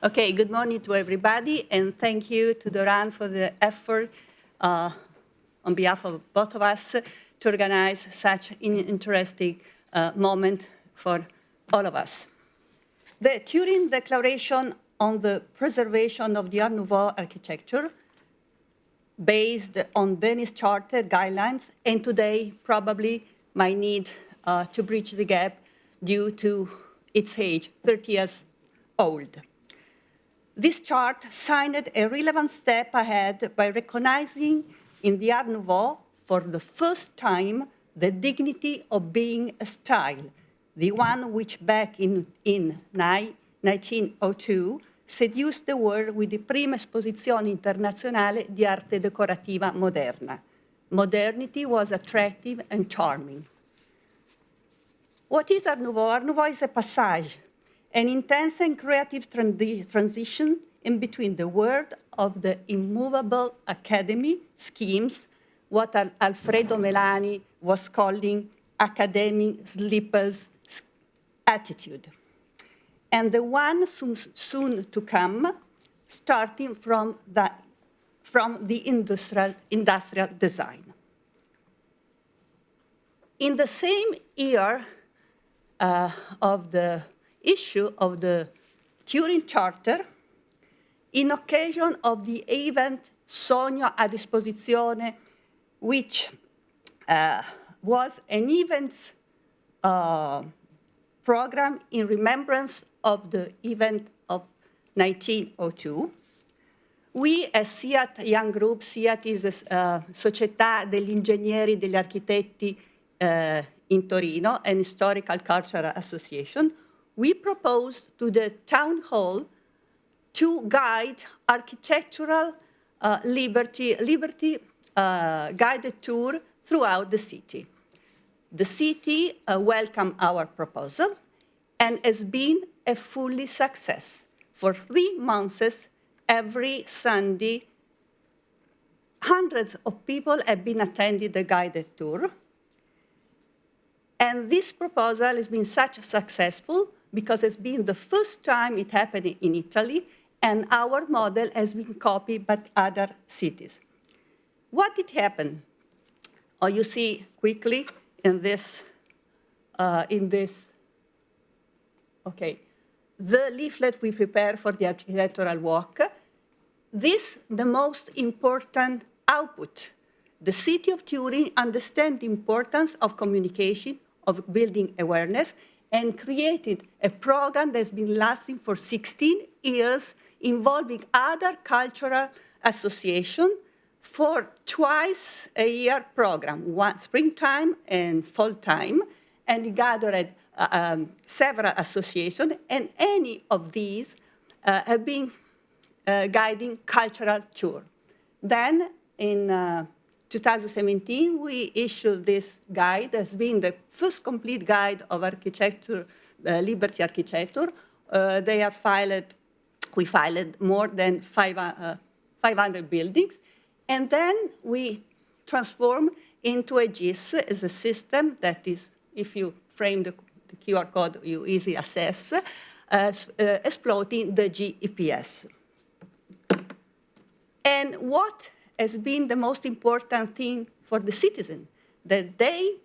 Okay, good morning to everybody, and thank you to Doran for the effort on behalf of both of us to organize such an interesting moment for all of us. The Turin Declaration on the preservation of the Art Nouveau architecture, based on Venice Charter guidelines, and today probably might need to bridge the gap due to its age, 30 years old. This chart signed a relevant step ahead by recognizing in the Art Nouveau, for the first time, the dignity of being a style, the one which back in 1902 seduced the world with the prima esposizione internazionale di arte decorativa moderna. Modernity was attractive and charming. What is Art Nouveau? Art Nouveau is a passage, an intense and creative transition in between the world of the immovable academy schemes, what Alfredo Melani was calling academic slippers attitude, and the one soon to come, starting from the industrial design. In the same year of the issue of the Turin Charter, in occasion of the event Sogno a Disposizione, which was an events program in remembrance of the event of 1902, we as SIAT Young Group, SIAT is a Società degli Ingegneri e degli Architetti in Torino, an historical cultural association, we proposed to the town hall to guide architectural liberty guided tour throughout the city. The city welcomed our proposal and has been a fully success. For 3 months, every Sunday, hundreds of people have been attending the guided tour. And this proposal has been such successful because it's been the first time it happened in Italy, and our model has been copied by other cities. What did happen? Oh, you see quickly in this, okay, the leaflet we prepared for the architectural walk. This, the most important output. The city of Turin understands the importance of communication, of building awareness, and created a program that's been lasting for 16 years, involving other cultural associations for twice a year program, one springtime and fall time, and it gathered several associations, and any of these have been guiding cultural tour. Then in 2017, we issued this guide as being the first complete guide of architecture, liberty architecture. We filed more than 500 buildings, and then we transformed into a GIS as a system that is, if you frame the QR code, you easily access, exploiting the GEPS. And what has been the most important thing for the citizen, that they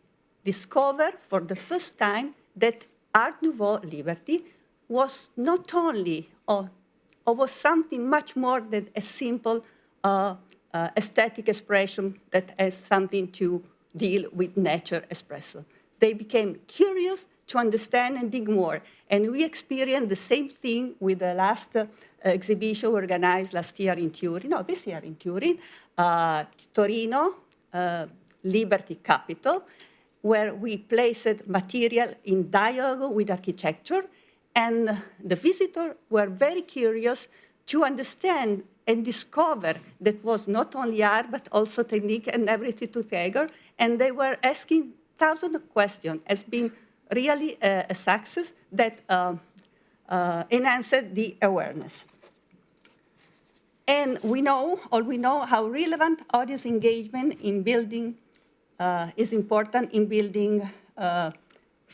discover for the first time that Art Nouveau liberty was not only, or was something much more than a simple aesthetic expression that has something to deal with nature expression. They became curious to understand and dig more. And we experienced the same thing with the last exhibition organized last year in Turin, no, this year in Turin, Torino, Liberty Capital, where we placed material in dialogue with architecture, and the visitors were very curious to understand and discover that was not only art, but also technique and everything together, and they were asking thousands of questions. It's been really a success that enhanced the awareness. And we know how relevant audience engagement in building is important in building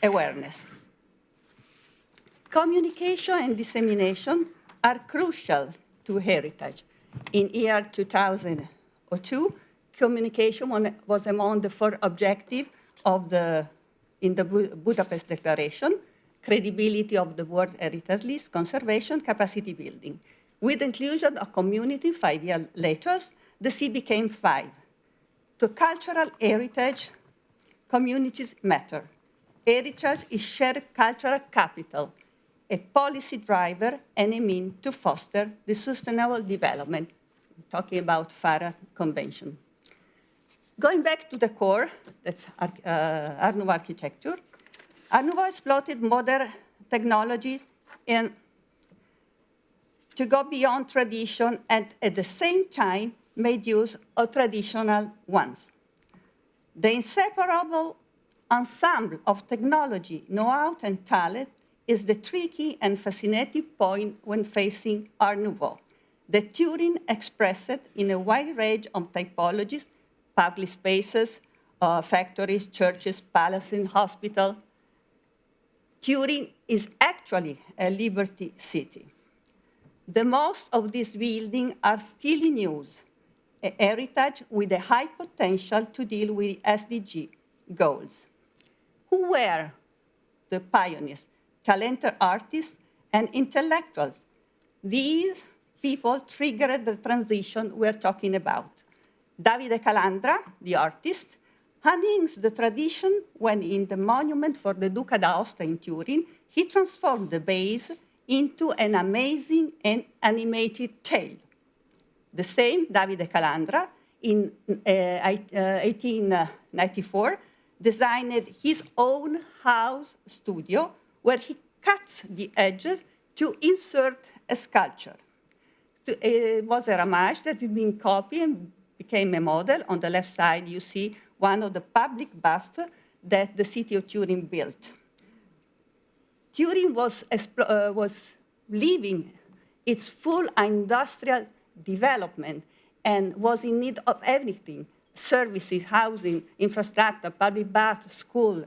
awareness. Communication and dissemination are crucial to heritage. In year 2002, communication was among the 4 objectives in the Budapest Declaration: credibility of the World Heritage List, conservation, capacity building. With the inclusion of community 5 years later, the C became 5. To cultural heritage, communities matter. Heritage is shared cultural capital, a policy driver and a means to foster the sustainable development. I'm talking about FARA Convention. Going back to the core, that's Art Nouveau architecture. Art Nouveau exploited modern technologies and to go beyond tradition and at the same time made use of traditional ones. The inseparable ensemble of technology, know-how, and talent is the tricky and fascinating point when facing Art Nouveau, that Turin expressed in a wide range of typologies: public spaces, factories, churches, palaces, hospitals. Turin is actually a liberty city. The most of these buildings are still in use, a heritage with a high potential to deal with SDG goals. Who were the pioneers? Talented artists and intellectuals. These people triggered the transition we're talking about. Davide Calandra, the artist, honeyings the tradition when in the monument for the Duca d'Aosta in Turin, he transformed the base into an amazing and animated tale. The same Davide Calandra, in 1894, designed his own house studio where he cuts the edges to insert a sculpture. It was a ramage that had been copied and became a model. On the left side, you see one of the public busts that the city of Turin built. Turin was living its full industrial development and was in need of everything: services, housing, infrastructure, public bath, school.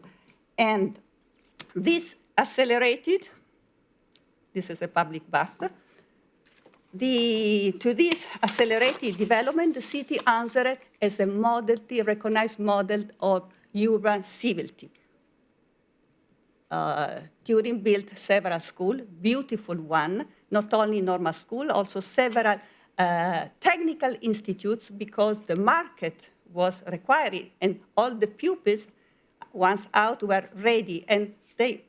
And this accelerated, this is a public bath. To this accelerated development, the city answered as a recognized model of urban civility. Turin built several schools, beautiful one, not only normal school, also several technical institutes, because the market was requiring, and all the pupils, once out, were ready, and they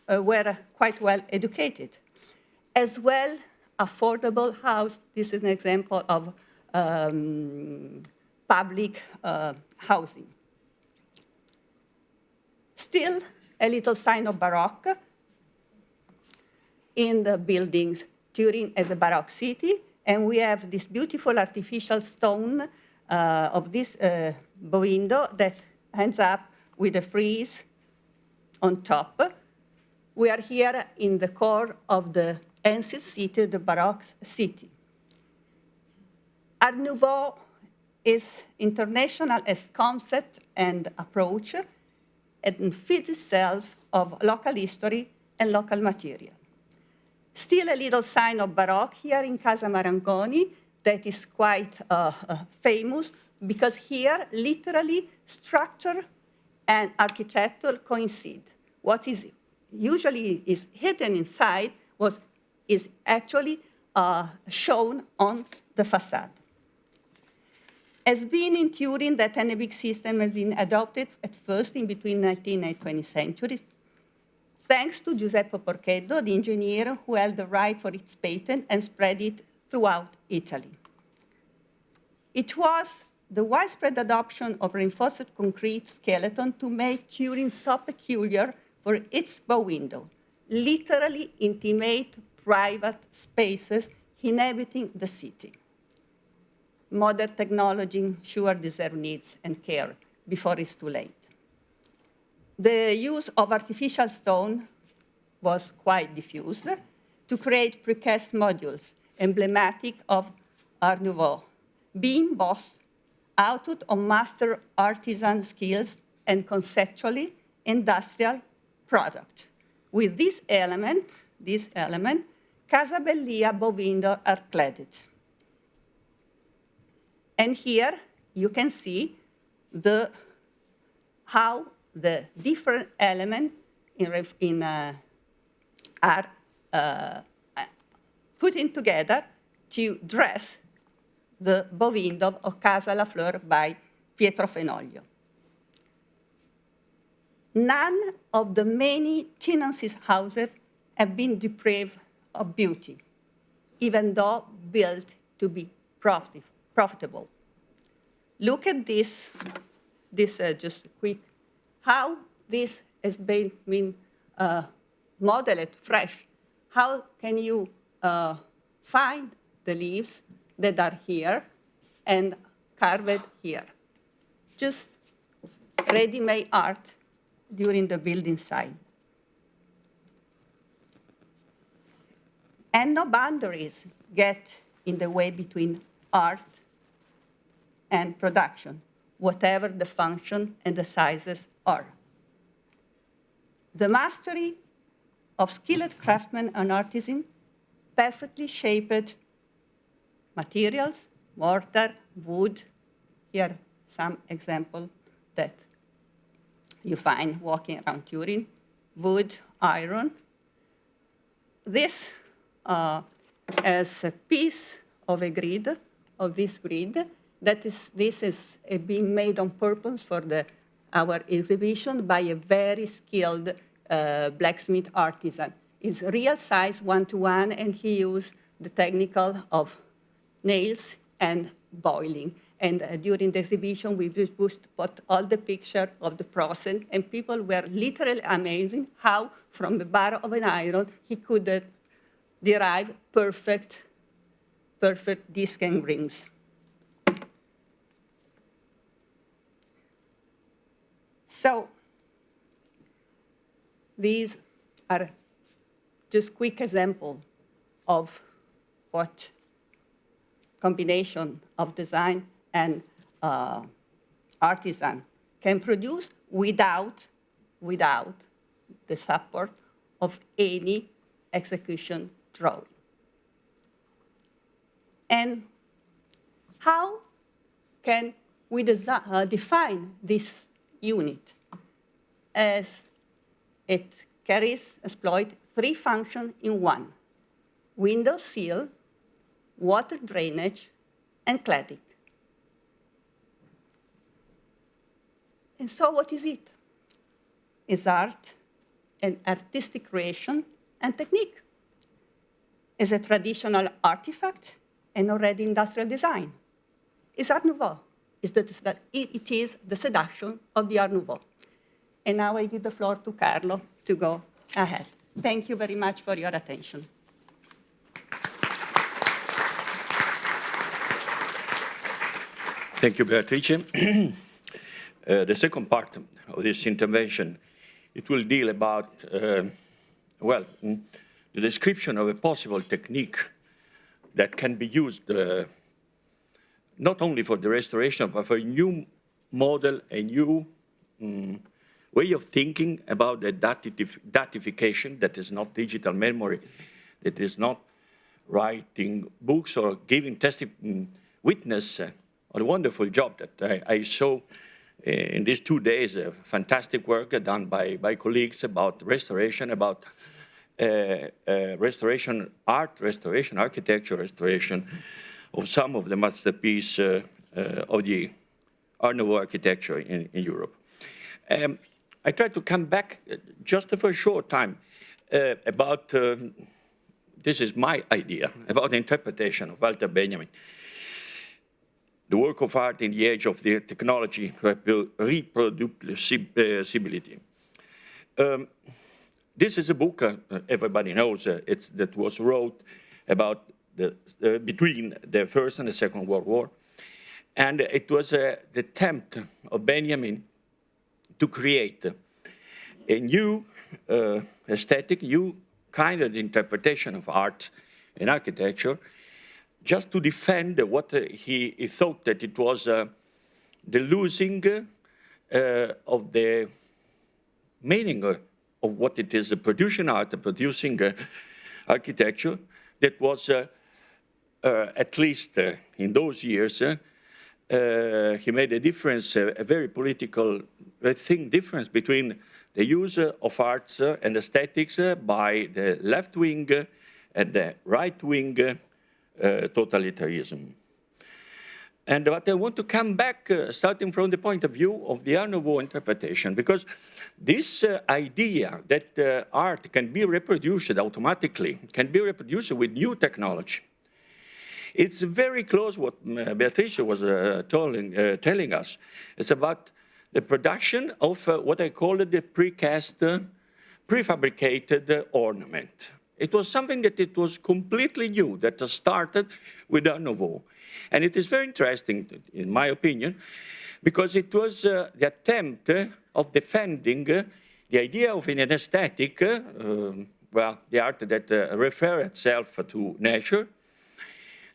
were quite well educated. As well, affordable house. This is an example of public housing. Still, a little sign of Baroque in the buildings. Turin is a Baroque city, and we have this beautiful artificial stone of this bow window that ends up with a frieze on top. We are here in the core of the ancient city, the Baroque city. Art Nouveau is international as concept and approach, and feeds itself of local history and local material. Still a little sign of Baroque here in Casa Marangoni that is quite famous, because here literally structure and architecture coincide. What is usually is hidden inside is actually shown on the facade. As being in Turin, that Hennebic system has been adopted at first in between 19th and 20th centuries, thanks to Giuseppe Porcheddo, the engineer who held the right for its patent and spread it throughout Italy. It was the widespread adoption of reinforced concrete skeleton to make Turin so peculiar for its bow window, literally intimate private spaces inhabiting the city. Modern technology sure deserves needs and care before it's too late. The use of artificial stone was quite diffused to create precast modules emblematic of Art Nouveau, being both output of master artisan skills and conceptually industrial product. With this element, Casa Bellia bow windows are cladded. And here you can see how the different elements are putting together to dress the bow window of Casa La Fleur by Pietro Fenoglio. None of the many tenancies houses have been deprived of beauty, even though built to be profitable. Look at this just quick, how this has been modeled fresh. How can you find the leaves that are here and carved here? Just ready-made art during the building site. And no boundaries get in the way between art and production, whatever the function and the sizes are. The mastery of skilled craftsmen and artisans perfectly shaped materials, mortar, wood. Here, some examples that you find walking around Turin, wood, iron. This as a piece of a grid, of this grid, this is being made on purpose for our exhibition by a very skilled blacksmith artisan. It's real size 1:1, and he used the technical of nails and boiling. And during the exhibition, we just put all the picture of the process, and people were literally amazing how, from the bar of an iron, he could derive perfect disc and rings. So these are just quick examples of what combination of design and artisan can produce without the support of any execution drawing. And how can we define this unit? As it exploit 3 functions in one: window sill, water drainage, and cladding. And so what is it? It's art and artistic creation and technique. It's a traditional artifact and already industrial design. It's Art Nouveau. It is the seduction of the Art Nouveau. And now I give the floor to Carlo to go ahead. Thank you very much for your attention. Thank you, Beatrice. The second part of this intervention, it will deal about, the description of a possible technique that can be used not only for the restoration, but for a new model, a new way of thinking about the datification, that is not digital memory, that is not writing books or giving witness on a wonderful job that I saw in these 2 days, fantastic work done by colleagues about restoration, about restoration, art restoration, architecture restoration of some of the masterpiece of the Art Nouveau architecture in Europe. I tried to come back just for a short time about, this is my idea, about the interpretation of Walter Benjamin. The work of art in the age of the technology, reproducibility. This is a book everybody knows. That was wrote about between the First and the Second World War, and it was the attempt of Benjamin to create a new aesthetic, new kind of interpretation of art and architecture, just to defend what he thought that it was the losing of the meaning of what it is, producing art, producing architecture, that was, at least in those years, he made a difference, a very political, I think, difference between the use of arts and aesthetics by the left wing and the right wing totalitarianism. But I want to come back, starting from the point of view of the Art Nouveau interpretation, because this idea that art can be reproduced automatically, can be reproduced with new technology, it's very close what Beatrice was telling us. It's about the production of what I call the precast, prefabricated ornament. It was something that it was completely new, that started with Art Nouveau. And it is very interesting, in my opinion, because it was the attempt of defending the idea of an aesthetic, well, the art that refers itself to nature,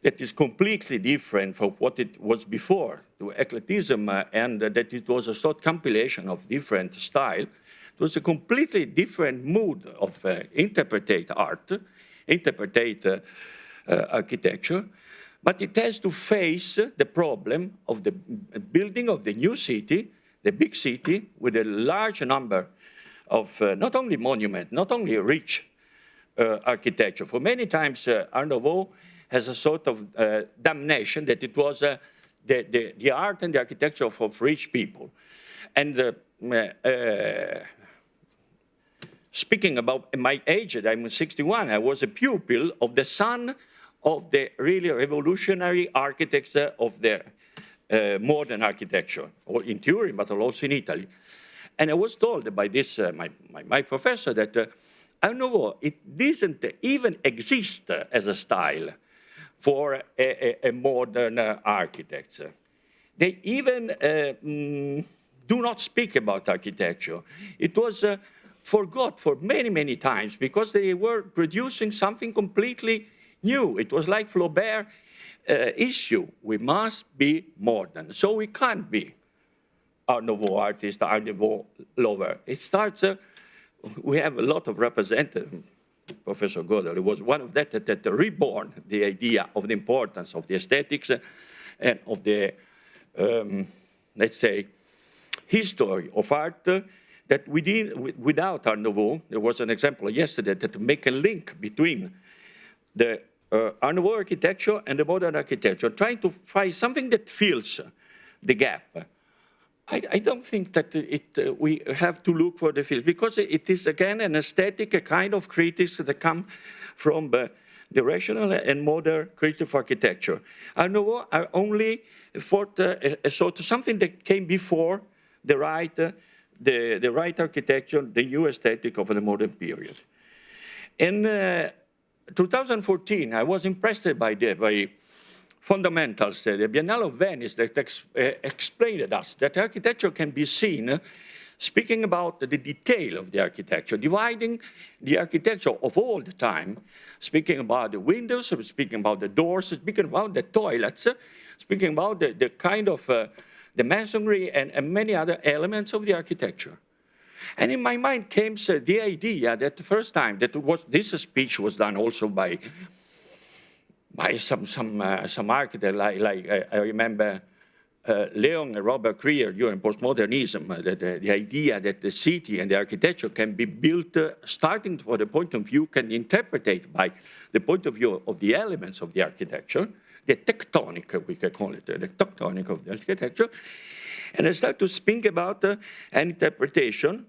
that is completely different from what it was before, to eclecticism, and that it was a sort of compilation of different styles. It was a completely different mood of interpretate art, interpretate architecture, but it has to face the problem of the building of the new city, the big city, with a large number of not only monuments, not only rich architecture. For many times, Art Nouveau has a sort of damnation that it was the art and the architecture of rich people. And speaking about my age, I'm 61, I was a pupil of the son of the really revolutionary architects of the modern architecture, or in Turin, but also in Italy. And I was told by this, my professor, that Art Nouveau, it doesn't even exist as a style for a modern architect. They even do not speak about architecture. It was forgot for many, many times because they were producing something completely new. It was like Flaubert issue. We must be modern. So we can't be Art Nouveau artist, Art Nouveau lover. It starts, we have a lot of representatives. Professor Godel was one of that reborn the idea of the importance of the aesthetics and of the, let's say, history of art that without Art Nouveau, there was an example yesterday that make a link between the Art Nouveau architecture and the modern architecture, trying to find something that fills the gap. I don't think that we have to look for the field, because it is, again, an aesthetic, a kind of critics that come from the rational and modern creative architecture. Art Nouveau are only for a sort of something that came before the right architecture, the new aesthetic of the modern period. In 2014, I was impressed by fundamentals, the Biennale of Venice, that explained to us that architecture can be seen speaking about the detail of the architecture, dividing the architecture of all the time, speaking about the windows, speaking about the doors, speaking about the toilets, speaking about the kind of the masonry and many other elements of the architecture. And in my mind came the idea that the first time that this speech was done also by some architect, like I remember Leon and Robert Creer during postmodernism, the idea that the city and the architecture can be built starting from the point of view, can interpret by the point of view of the elements of the architecture, the tectonic, we can call it, the tectonic of the architecture. And I start to think about an interpretation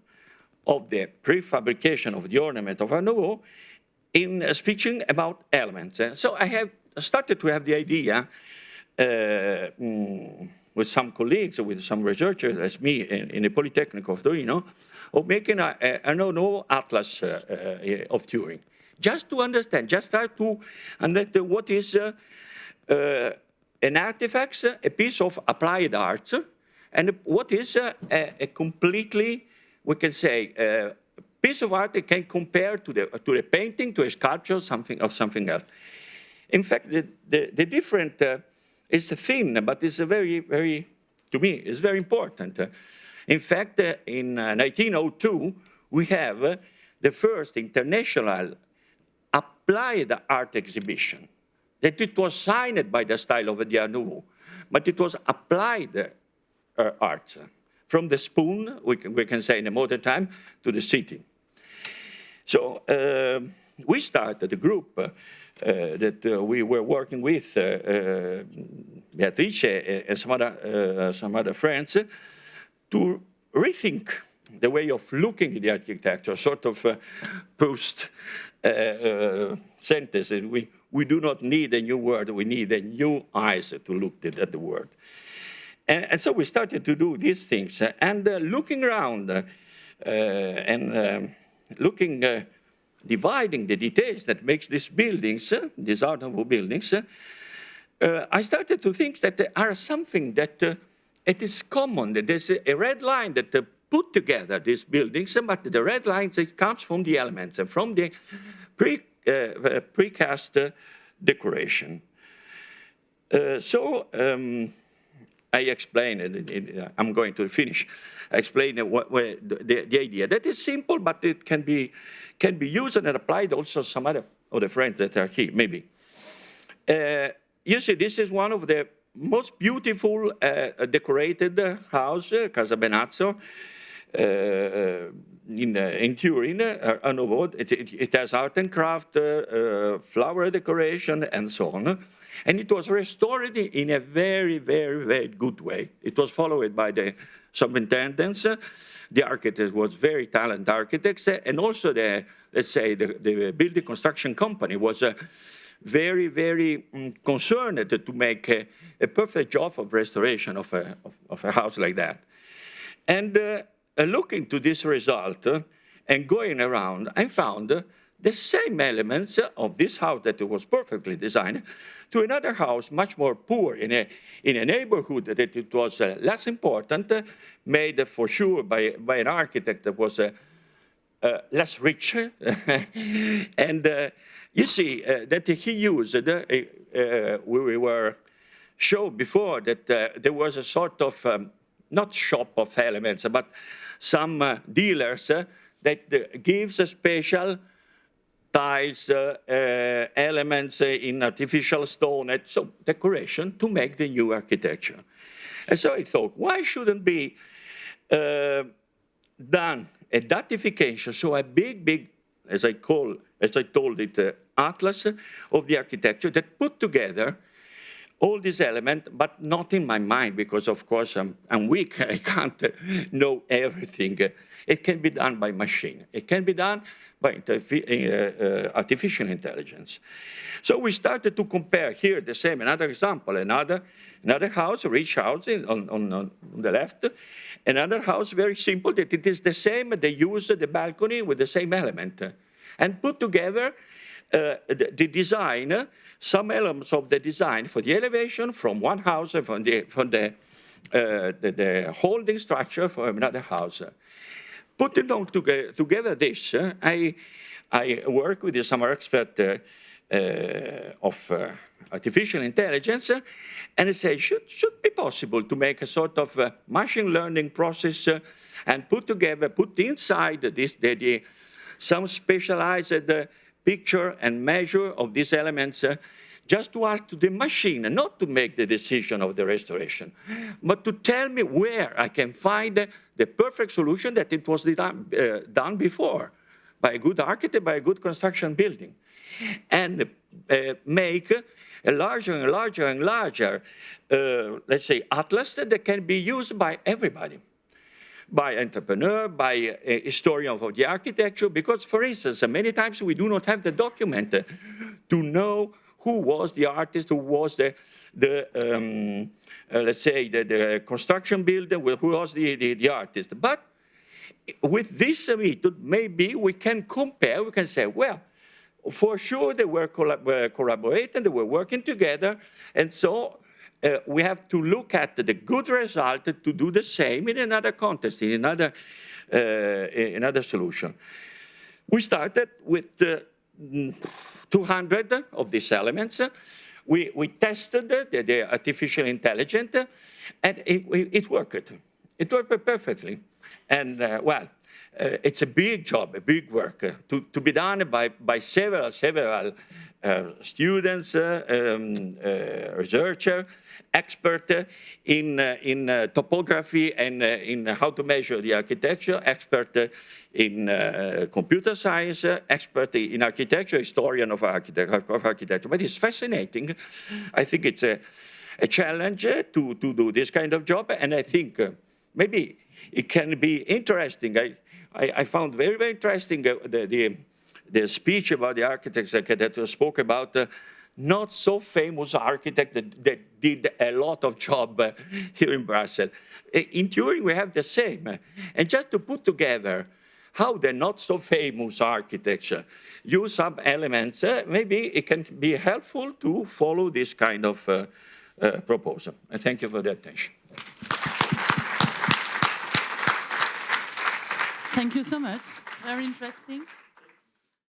of the prefabrication of the ornament of Art Nouveau in speaking about elements. So I have started to have the idea with some colleagues, with some researchers, as me, in the Polytechnic of Torino, of making an Art Nouveau atlas of Turin. Just to understand, just start to understand what is an artifact, a piece of applied arts, and what is a completely, we can say, piece of art that can compare to the painting, to a sculpture, something else. In fact, the different is thin, but it's a very, very, to me, it's very important. In fact, in 1902, we have the first international applied art exhibition, that it was signed by the style of the Art Nouveau, but it was applied art, from the spoon, we can say in a modern time, to the city. So we started a group that we were working with, Beatrice and some other friends, to rethink the way of looking at the architecture, sort of post sentence. We do not need a new word, we need a new eyes to look at the word. And so we started to do these things. And looking around dividing the details that makes these buildings, these Art Nouveau buildings, I started to think that there are something that it is common. That there's a red line that put together these buildings, but the red line, it comes from the elements and from the precast decoration. I explained it. I'm going to finish. I explained the idea. That is simple, but it can be used and applied also some other of the friends that are here, maybe. You see, this is one of the most beautiful decorated house, Casa Benazzo, in Turin, Art Nouveau. It has art and craft, flower decoration, and so on. And it was restored in a very, very, very good way. It was followed by the superintendents. The architect was very talented architects, and also the building construction company was very, very concerned to make a perfect job of restoration of a house like that. And looking to this result and going around, I found the same elements of this house that was perfectly designed to another house, much more poor, in a neighborhood that it was less important, made for sure by an architect that was less rich. And you see that he used, we were showed before that there was a sort of, not shop of elements, but some dealers that gives a special tiles, elements in artificial stone, and so decoration to make the new architecture. And so I thought, why shouldn't be done a datification, so a big, as I told it, atlas of the architecture that put together all these elements, but not in my mind, because of course I'm weak, I can't know everything. It can be done by machine. It can be done by artificial intelligence. So we started to compare here the same, another example, another house, a rich house on the left, another house very simple, that it is the same, they use the balcony with the same element, and put together the design, some elements of the design for the elevation from one house, from the holding structure for another house. Putting all together this, I work with some expert of artificial intelligence, and I say, should be possible to make a sort of machine learning process and put inside this some specialized picture and measure of these elements, just to ask to the machine, not to make the decision of the restoration, but to tell me where I can find the perfect solution that it was done before by a good architect, by a good construction building, and make a larger and larger and larger, let's say, atlas that can be used by everybody, by entrepreneur, by a historian of the architecture, because, for instance, many times we do not have the document to know who was the artist, who was let's say, the construction builder, who was the artist. But with this method, maybe we can compare, we can say, well, for sure they were collaborating, they were working together, and so we have to look at the good result to do the same in another context, in another solution. We started with 200 of these elements. We tested the artificial intelligence, and it worked. It worked perfectly. And, it's a big job, a big work to be done by several students, researchers, experts in topography and in how to measure the architecture, expert in computer science, expert in architecture, historian of architecture. But it's fascinating. I think it's a challenge to do this kind of job, and I think maybe it can be interesting. I found very, very interesting the speech about the architects that spoke about not so famous architect that did a lot of job here in Brussels. In Turin, we have the same. And just to put together how the not so famous architects use some elements, maybe it can be helpful to follow this kind of proposal. And thank you for the attention. Thank you so much. Very interesting.